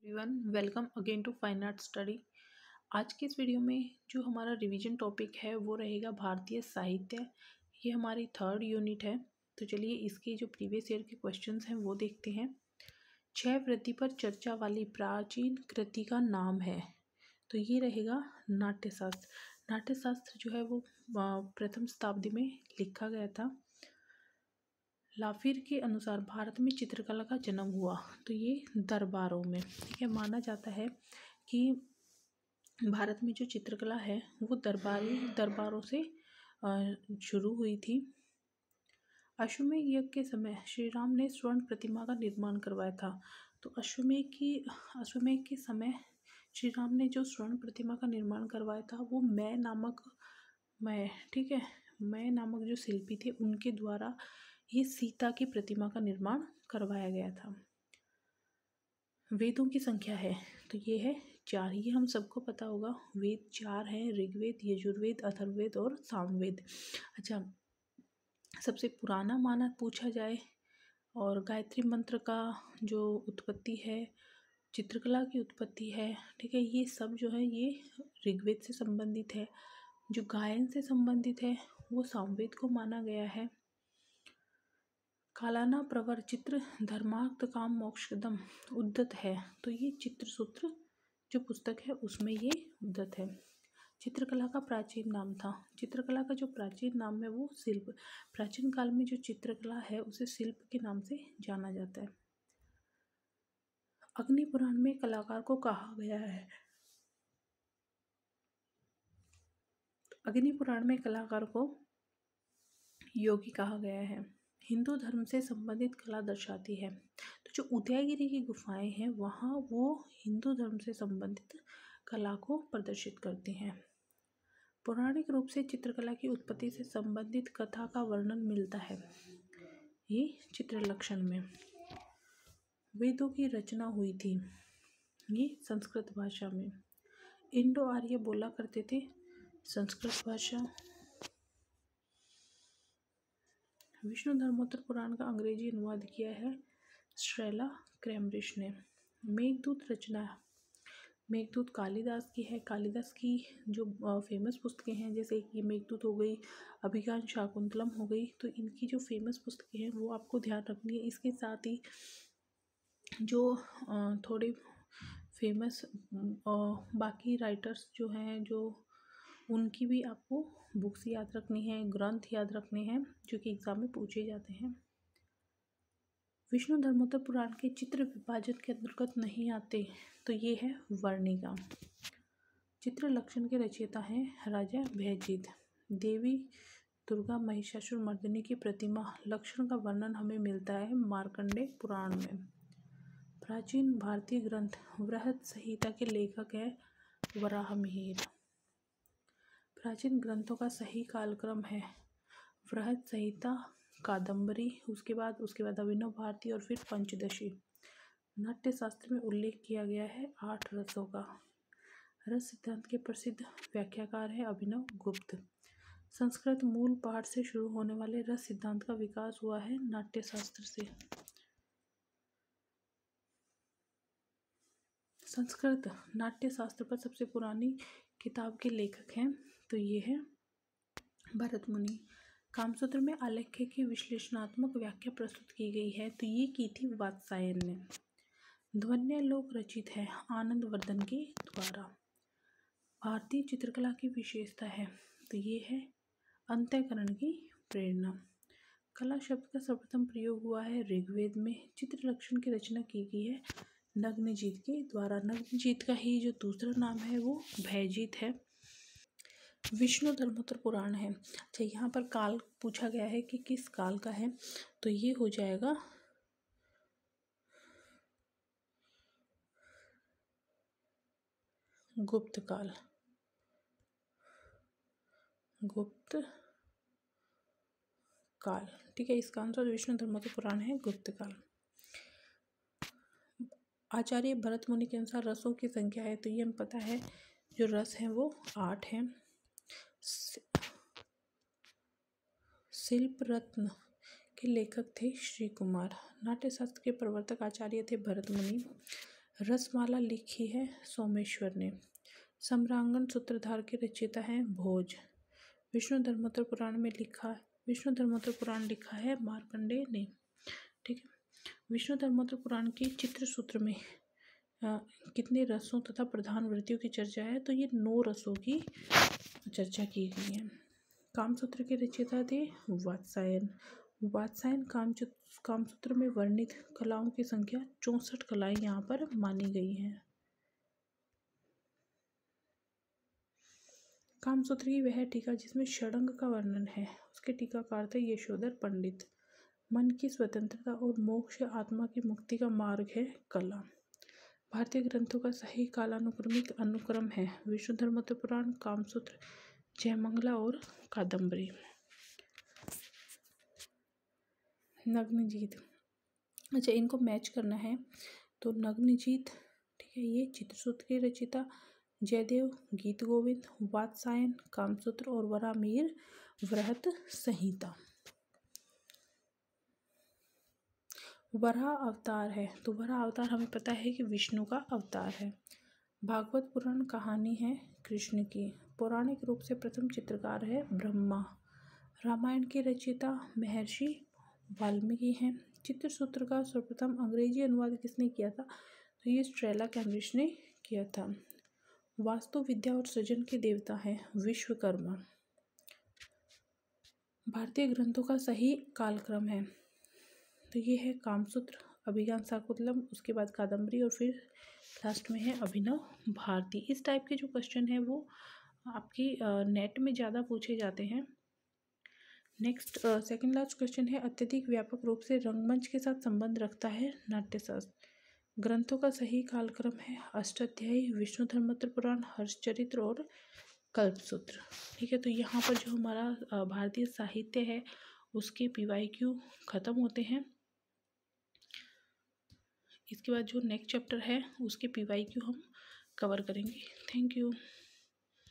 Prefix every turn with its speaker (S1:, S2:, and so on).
S1: Everyone, welcome again to fine art study. आज के इस वीडियो में जो हमारा रिवीजन टॉपिक है वो रहेगा भारतीय साहित्य। ये हमारी थर्ड यूनिट है। तो चलिए इसके जो प्रीवियस ईयर के क्वेश्चंस हैं वो देखते हैं। क्षय वृद्धि पर चर्चा वाली प्राचीन कृति का नाम है, तो ये रहेगा नाट्यशास्त्र। नाट्यशास्त्र जो है वो प्रथम शताब्दी में लिखा गया था। लाफिर के अनुसार भारत में चित्रकला का जन्म हुआ, तो ये दरबारों में, ठीक है। माना जाता है कि भारत में जो चित्रकला है वो दरबारों से शुरू हुई थी। अश्वमेध यज्ञ के समय श्री राम ने स्वर्ण प्रतिमा का निर्माण करवाया था। तो अश्वमेध के समय श्री राम ने जो स्वर्ण प्रतिमा का निर्माण करवाया था वो ठीक है, मैं नामक जो शिल्पी थे उनके द्वारा ये सीता की प्रतिमा का निर्माण करवाया गया था। वेदों की संख्या है तो ये है 4। ये हम सबको पता होगा, वेद 4 हैं, ऋग्वेद, यजुर्वेद, अथर्ववेद और सामवेद। अच्छा, सबसे पुराना माना पूछा जाए और गायत्री मंत्र का जो उत्पत्ति है, चित्रकला की उत्पत्ति है, ठीक है, ये सब जो है ये ऋग्वेद से संबंधित है। जो गायन से संबंधित है वो सामवेद को माना गया है। कालाना प्रवर चित्र धर्मार्थ काम मोक्षदम उद्धत है, तो ये चित्रसूत्र जो पुस्तक है उसमें ये उद्धत है। चित्रकला का प्राचीन नाम था। चित्रकला का जो प्राचीन नाम है वो शिल्प। प्राचीन काल में जो चित्रकला है उसे शिल्प के नाम से जाना जाता है। अग्नि पुराण में कलाकार को कहा गया है। अग्नि पुराण में कलाकार को योगी कहा गया है। हिंदू धर्म से संबंधित कला दर्शाती है। तो जो उदयगिरी की गुफाएं हैं वहाँ वो हिंदू धर्म से संबंधित कला को प्रदर्शित करती हैं। पौराणिक रूप से चित्रकला की उत्पत्ति से संबंधित कथा का वर्णन मिलता है ये चित्रलक्षण में। वेदों की रचना हुई थी ये संस्कृत भाषा में। इंडो आर्य बोला करते थे संस्कृत भाषा। विष्णु धर्मोत्तर पुराण का अंग्रेजी अनुवाद किया है स्ट्रेला क्रैमरिश ने। मेघदूत रचना मेघदूत कालिदास की है। कालिदास की जो फेमस पुस्तकें हैं जैसे कि मेघदूत हो गई, अभिज्ञान शाकुंतलम हो गई, तो इनकी जो फेमस पुस्तकें हैं वो आपको ध्यान रखनी है। इसके साथ ही जो थोड़े फेमस बाकी राइटर्स जो हैं जो उनकी भी आपको बुक्स याद रखनी है, ग्रंथ याद रखने हैं जो कि एग्जाम में पूछे जाते हैं। विष्णु धर्मोत्तर पुराण के चित्र विभाजन के अंतर्गत नहीं आते, तो ये है वर्णिका। चित्र लक्षण के रचयिता हैं राजा भयजीत। देवी दुर्गा महिषासुर मर्दिनी की प्रतिमा लक्षण का वर्णन हमें मिलता है मार्कंडेय पुराण में। प्राचीन भारतीय ग्रंथ वृहत संहिता के लेखक है वराहमिहिर। प्राचीन ग्रंथों का सही कालक्रम है वृहत संहिता, कादम्बरी, उसके बाद अभिनव भारती और फिर पंचदशी। नाट्यशास्त्र में उल्लेख किया गया है 8 रसों का। रस सिद्धांत के प्रसिद्ध व्याख्याकार है अभिनव गुप्त। संस्कृत मूल पाठ से शुरू होने वाले रस सिद्धांत का विकास हुआ है नाट्यशास्त्र से। संस्कृत नाट्यशास्त्र पर सबसे पुरानी किताब के लेखक हैं तो ये है भरत मुनि। कामसूत्र में आलेख्य की विश्लेषणात्मक व्याख्या प्रस्तुत की गई है, तो ये की थी वात्सायन ने। ध्वन्यालोक रचित है आनंदवर्धन के द्वारा। भारतीय चित्रकला की विशेषता है तो ये है अंतःकरण की प्रेरणा। कला शब्द का सर्वप्रथम प्रयोग हुआ है ऋग्वेद में। चित्रलक्षण की रचना की गई है नग्नजीत के द्वारा। नग्नजीत का ही जो दूसरा नाम है वो भयजीत है। विष्णु धर्मोत्तर पुराण है। अच्छा, यहाँ पर काल पूछा गया है कि किस काल का है, तो ये हो जाएगा गुप्त काल। गुप्त काल, ठीक है। इसका आंसर विष्णु धर्मोत्तर पुराण है गुप्त काल। आचार्य भरत मुनि के अनुसार रसों की संख्या है, तो ये हमें पता है जो रस हैं वो 8 हैं। शिल्प रत्न के लेखक थे श्री कुमार। नाट्यशास्त्र के प्रवर्तक आचार्य थे भरत मुनि। रसमाला लिखी है सोमेश्वर ने। सम्रांगण सूत्रधार के रचयिता हैं भोज। विष्णु धर्मोत्तर पुराण में विष्णु धर्मोत्तर पुराण लिखा है मार्कंडेय ने। ठीक है। विष्णु धर्मोत्तर पुराण के चित्र सूत्र में कितने रसों तथा प्रधान वृत्तियों की चर्चा है, तो ये 9 रसों की चर्चा की गई है। कामसूत्र के रचयिता थे वात्सायन। वात्सायन कामसूत्र में वर्णित कलाओं की संख्या 64 कलाएं यहाँ पर मानी गई हैं। कामसूत्र की वह टीका जिसमें षडंग का वर्णन है, उसके टीकाकार थे यशोधर पंडित। मन की स्वतंत्रता और मोक्ष आत्मा की मुक्ति का मार्ग है कला। भारतीय ग्रंथों का सही कालानुक्रमिक अनुक्रम है विष्णु धर्मोत्तर पुराण, कामसूत्र, जयमंगला और कादम्बरी। नग्नजीत, अच्छा इनको मैच करना है तो नग्नजीत, ठीक है, ये चित्रसूत्र के रचयिता जयदेव, गीत गोविंद, वात्सायन, कामसूत्र और वरामीर वृहत संहिता। वराह अवतार है तो वराह अवतार हमें पता है कि विष्णु का अवतार है। भागवत पुराण कहानी है कृष्ण की। पौराणिक रूप से प्रथम चित्रकार है ब्रह्मा। रामायण के रचयिता महर्षि वाल्मीकि हैं। चित्रसूत्र का सर्वप्रथम अंग्रेजी अनुवाद किसने किया था, तो ये स्ट्रेला कैम्ब्रिज ने किया था। वास्तु विद्या और सृजन के देवता हैं विश्वकर्मा। भारतीय ग्रंथों का सही कालक्रम है तो ये है कामसूत्र, अभिज्ञान शाकुंतलम, उसके बाद कादम्बरी और फिर लास्ट में है अभिनव भारती। इस टाइप के जो क्वेश्चन है वो आपकी नेट में ज़्यादा पूछे जाते हैं। नेक्स्ट सेकंड लास्ट क्वेश्चन है, अत्यधिक व्यापक रूप से रंगमंच के साथ संबंध रखता है नाट्यशास्त्र। ग्रंथों का सही कालक्रम है अष्टाध्यायी, विष्णु धर्मोत्तर पुराण, हर्षचरित्र और कल्पसूत्र। ठीक है, तो यहाँ पर जो हमारा भारतीय साहित्य है उसके PYQ खत्म होते हैं। इसके बाद जो नेक्स्ट चैप्टर है उसके PYQ हम कवर करेंगे। Thank you.